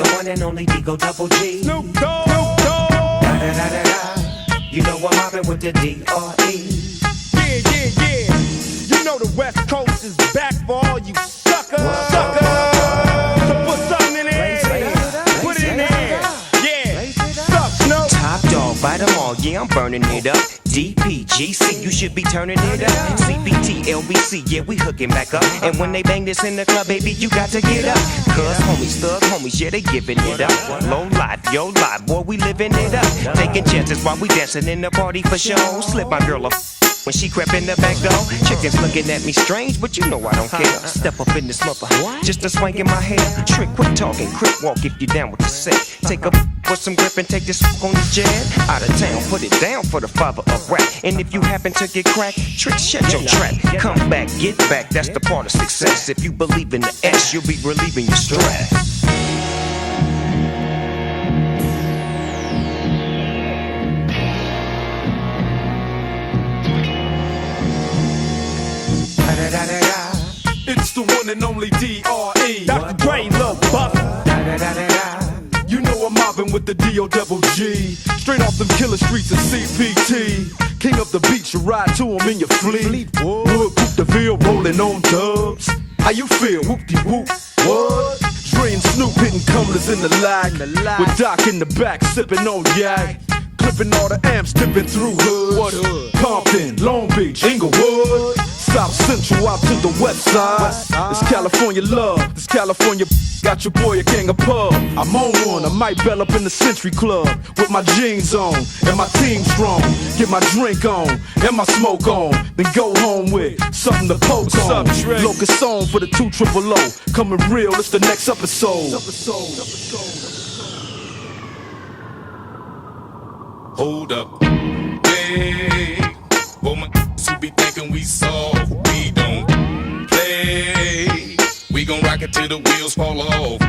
the one and only Digo Double G. Snoop Dogg. Snoop Dogg. Da da da da da. You know I'm mobbing with the D.R.E. Yeah. You know the West Coast is back for all you suckers. So put something in there. Put it in there. Yeah. Suck, Snoop. Top dog, bite them all, yeah, I'm burning it up. DPGC, you should be turning it up. CBT, LBC, yeah, we hooking back up. And when they bang this in the club, baby, you got to get up. Cuz homies, thug homies, yeah, they giving it up. Low life, yo life, boy, we living it up. Taking chances while we dancing in the party for show. Slip my girl a when she crept in the back door. Chickens looking at me strange, but you know I don't care. Step up in this mother, just a swank in my hair. Trick, quit talking, quick walk if you down with the set. Take a with some grip and take this on the jet. Out of town, put it down for the father of rap. And if you happen to get cracked, trick, shut your trap. Come back, get back, that's the part of success. If you believe in the S, you'll be relieving your stress. It's the one and only D.R.E. Dr. Dre, Lil Buck. You know I'm mobbing with the D.O.G. Straight off them killer streets of CPT. King up the beach, you ride to him in your fleet. Wood, Coupe de Ville, rolling on dubs. How you feel? Whoop-de-whoop. What? Dre and Snoop hitting cumblers in the lag. With Doc in the back, sipping on yak. Clipping all the amps, dipping through hoods. What hood? Compton, Long Beach, Inglewood. South Central out to the west side. It's California love, this California got your boy a king of pub. I'm on one, I might bell up in the Century Club with my jeans on and my team strong. Get my drink on and my smoke on, then go home with something to poke on. Locust song for the 2 coming real, it's the next episode. Hold up, hey, for my who be thinking we soft, we don't play. We gon' rock it till the wheels fall off.